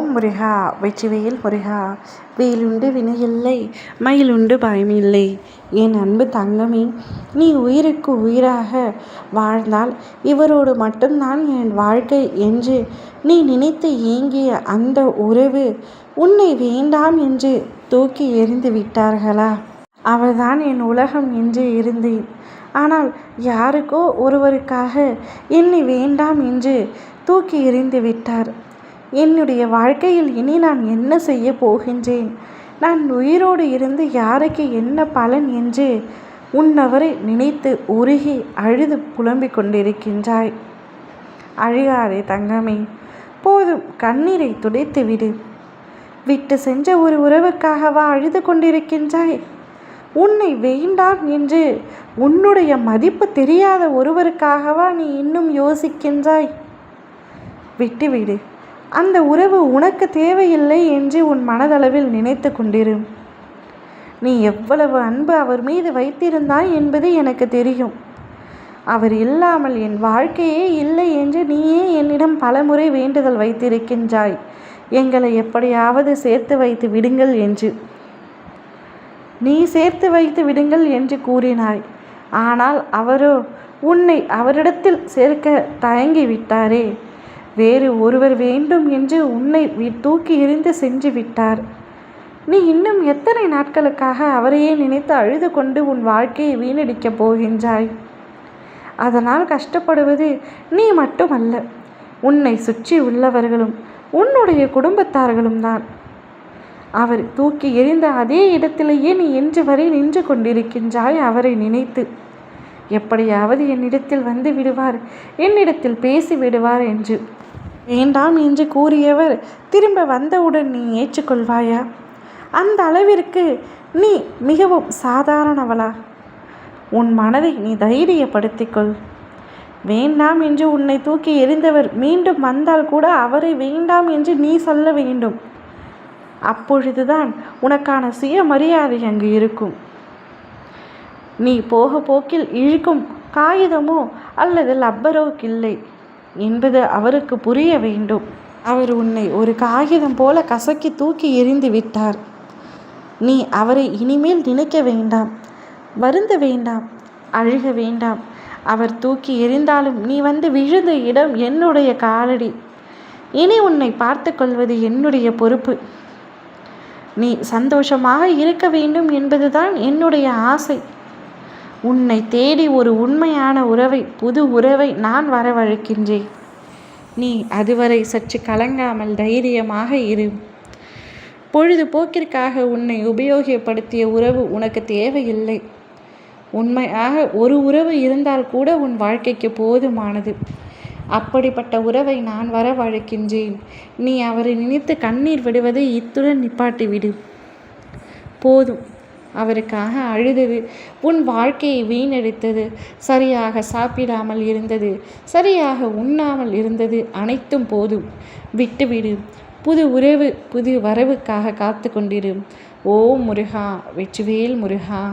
ஓம் முருகா வெற்றிவேல் முருகா. வேலுண்டு வினையில்லை, மயிலுண்டு பயமில்லை. என் அன்பு தங்கமே, நீ உயிருக்கு உயிராக வாழ்ந்தால் இவரோடு மட்டும்தான் என் வாழ்க்கை என்று நீ நினைத்து ஏங்கிய அந்த உறவு உன்னை வேண்டாம் என்று தூக்கி எறிந்து விட்டார்களா? அவள்தான் என் உலகம் என்று இருந்தேன். ஆனால் யாருக்கோ ஒருவருக்காக என்னை வேண்டாம் என்று தூக்கி எறிந்து விட்டார். என்னுடைய வாழ்க்கையில் இனி நான் என்ன செய்ய போகின்றேன்? நான் உயிரோடு இருந்து யாருக்கு என்ன பலன் என்று உன்னவரை நினைத்து உருகி அழுது புலம்பிக் கொண்டிருக்கின்றாய். அழுகாதே தங்கமே, போதும், கண்ணீரை துடைத்து விடு. விட்டு சென்ற ஒரு உறவுக்காகவா அழுது கொண்டிருக்கின்றாய்? உன்னை வேண்டாம் என்று உன்னுடைய மதிப்பு தெரியாத ஒருவருக்காகவா நீ இன்னும் யோசிக்கின்றாய்? விட்டுவிடு. அந்த உறவு உனக்கு தேவையில்லை என்று உன் மனதளவில் நினைத்து கொண்டிரு. நீ எவ்வளவு அன்பு அவர் மீது வைத்திருந்தாய் என்பது எனக்கு தெரியும். அவர் இல்லாமல் என் வாழ்க்கையே இல்லை என்று நீயே என்னிடம் பலமுறை வேண்டுதல் வைத்திருக்கின்றாய். எங்களை எப்படியாவது சேர்த்து வைத்து விடுங்கள் என்று. நீ சேர்த்து வைத்து விடுங்கள் என்று கூறினாய். ஆனால் அவரோ உன்னை அவரிடத்தில் சேர்க்க தயங்கிவிட்டாரே. வேறு ஒருவர் வேண்டும் என்று உன்னை தூக்கி எறிந்து சென்று விட்டார். நீ இன்னும் எத்தனை நாட்களுக்காக அவரையே நினைத்து அழுது கொண்டு உன் வாழ்க்கையை வீணடிக்கப் போகின்றாய்? அதனால் கஷ்டப்படுவது நீ மட்டுமல்ல, உன்னை சுற்றி உள்ளவர்களும் உன்னுடைய குடும்பத்தார்களும் தான். அவர் தூக்கி எறிந்த அதே இடத்திலேயே நீ இன்று வரை நின்று கொண்டிருக்கின்றாய் அவரை நினைத்து. எப்படியாவது என்னிடத்தில் வந்து விடுவார், என்னிடத்தில் பேசி விடுவார் என்று. வேண்டாம் என்று கூறியவர் திரும்ப வந்தவுடன் நீ ஏற்றுக்கொள்வாயா? அந்த அளவிற்கு நீ மிகவும் சாதாரணவளா? உன் மனதை நீ தைரியப்படுத்திக்கொள். வேண்டாம் என்று உன்னை தூக்கி எறிந்தவர் மீண்டும் வந்தால் கூட அவரை வேண்டாம் என்று நீ சொல்ல வேண்டும். அப்பொழுதுதான் உனக்கான சுயமரியாதை அங்கு இருக்கும். நீ போக போக்கில் இழுக்கும் காகிதமோ அல்லது லப்பரோ இல்லை என்பது அவருக்கு புரிய வேண்டும். அவர் உன்னை ஒரு காகிதம் போல கசக்கி தூக்கி எறிந்து விட்டார். நீ அவரை இனிமேல் நினைக்க வேண்டாம், வருந்த வேண்டாம், அழுக வேண்டாம். அவர் தூக்கி எறிந்தாலும் நீ வந்து விழுந்த இடம் என்னுடைய காலடி. இனி உன்னை பார்த்து கொள்வது என்னுடைய பொறுப்பு. நீ சந்தோஷமாக இருக்க வேண்டும் என்பதுதான் என்னுடைய ஆசை. உன்னை தேடி ஒரு உண்மையான உறவை, புது உறவை நான் வரவழைக்கின்றேன். நீ அதுவரை சற்று கலங்காமல் தைரியமாக இரு. பொழுதுபோக்கிற்காக உன்னை உபயோகப்படுத்திய உறவு உனக்கு தேவையில்லை. உண்மையாக ஒரு உறவு இருந்தால் கூட உன் வாழ்க்கைக்கு போதுமானது. அப்படிப்பட்ட உறவை நான் வரவழைக்கின்றேன். நீ அவரை நினைத்து கண்ணீர் விடுவதை இத்துடன் நிப்பாட்டிவிடு. போதும். அவருக்காக அழுதது, உன் வாழ்க்கையை வீணடித்தது, சரியாக சாப்பிடாமல் இருந்தது, சரியாக உண்ணாமல் இருந்தது, அனைத்தும் போதும். விட்டுவிடு. புது உறவு, புது வரவுக்காக காத்து கொண்டிரு. ஓம் முருகா வெற்றிவேல் முருகா.